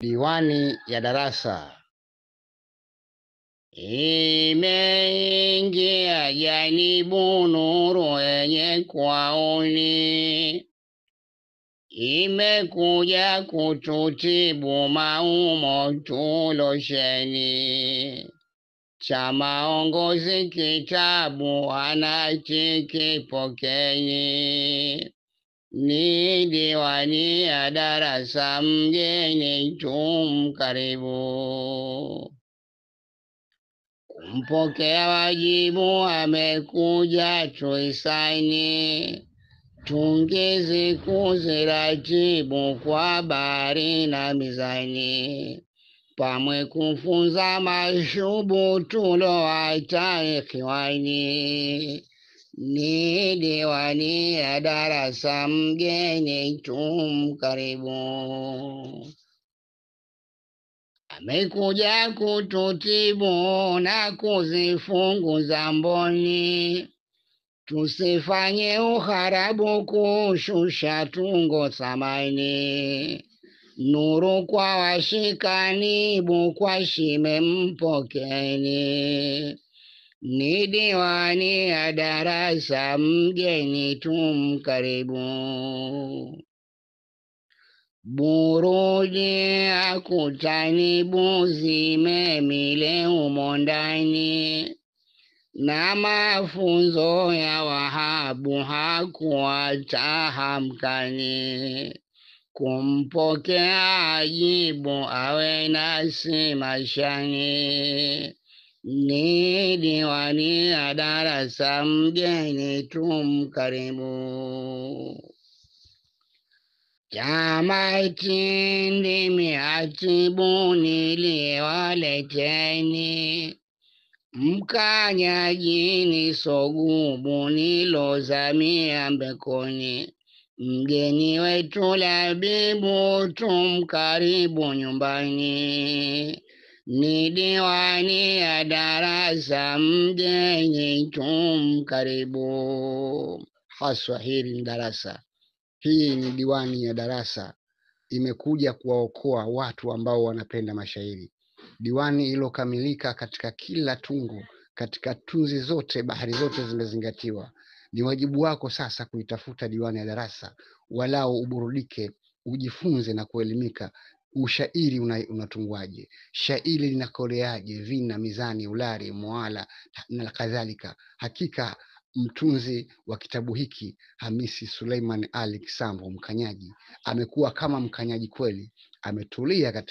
Diwani ya darasa. Imeingia janibu nuru yenye kwaoni, imekuja kututibu maumo tulosheni. Cha maongozi kitabu anachikipokeni, ni diwani ya darasa mgeni tumkaribu. Kumpokea wajibu amekuja tuisaini, tungizi kuziratibu kwa bari na mizani, pamwe kufunza mashubu tulowata ikhwani. Ni diwani ya darasa mgeni tumkaribu. Amekuja kututibu na kuzifunguza mboni, tusifanye uharabu kushusha tungo thamani. Nuru kwa washikanibu kwa shime mpokeni, ni diwani ya darasa mgeni tumkaribu. Buruji akutanibu zimemile humo ndani, na mafunzo ya Wahabu hakuwatahamkani. Kumpokea ajibu awe nasi mashani, ni diwani ya darasa mgeni tumkaribu. Jamati ndimi atibu niliwaleteni, mkanyajini sogubu nilozamia mbekoni. Mgeni wetu labibu tumkaribu nyumbani, ni diwani ya darasa mgeni tumkaribu. Haswa hili ni darasa. Hii ni diwani ya darasa, imekuja kuwaokoa watu ambao wanapenda mashairi. Diwani ilokamilika katika kila tungo, katika tunzi zote, bahari zote zimezingatiwa. Ni wajibu wako sasa kuitafuta diwani ya darasa, walao uburudike, ujifunze na kuelimika. Ushairi unatungwaje, shairi linakoleaje, vina, mizani, ulari, muala na kadhalika. Hakika mtunzi wa kitabu hiki Hamisi Suleiman Ali Kisambo Mkanyaji amekuwa kama mkanyaji kweli, ametulia katika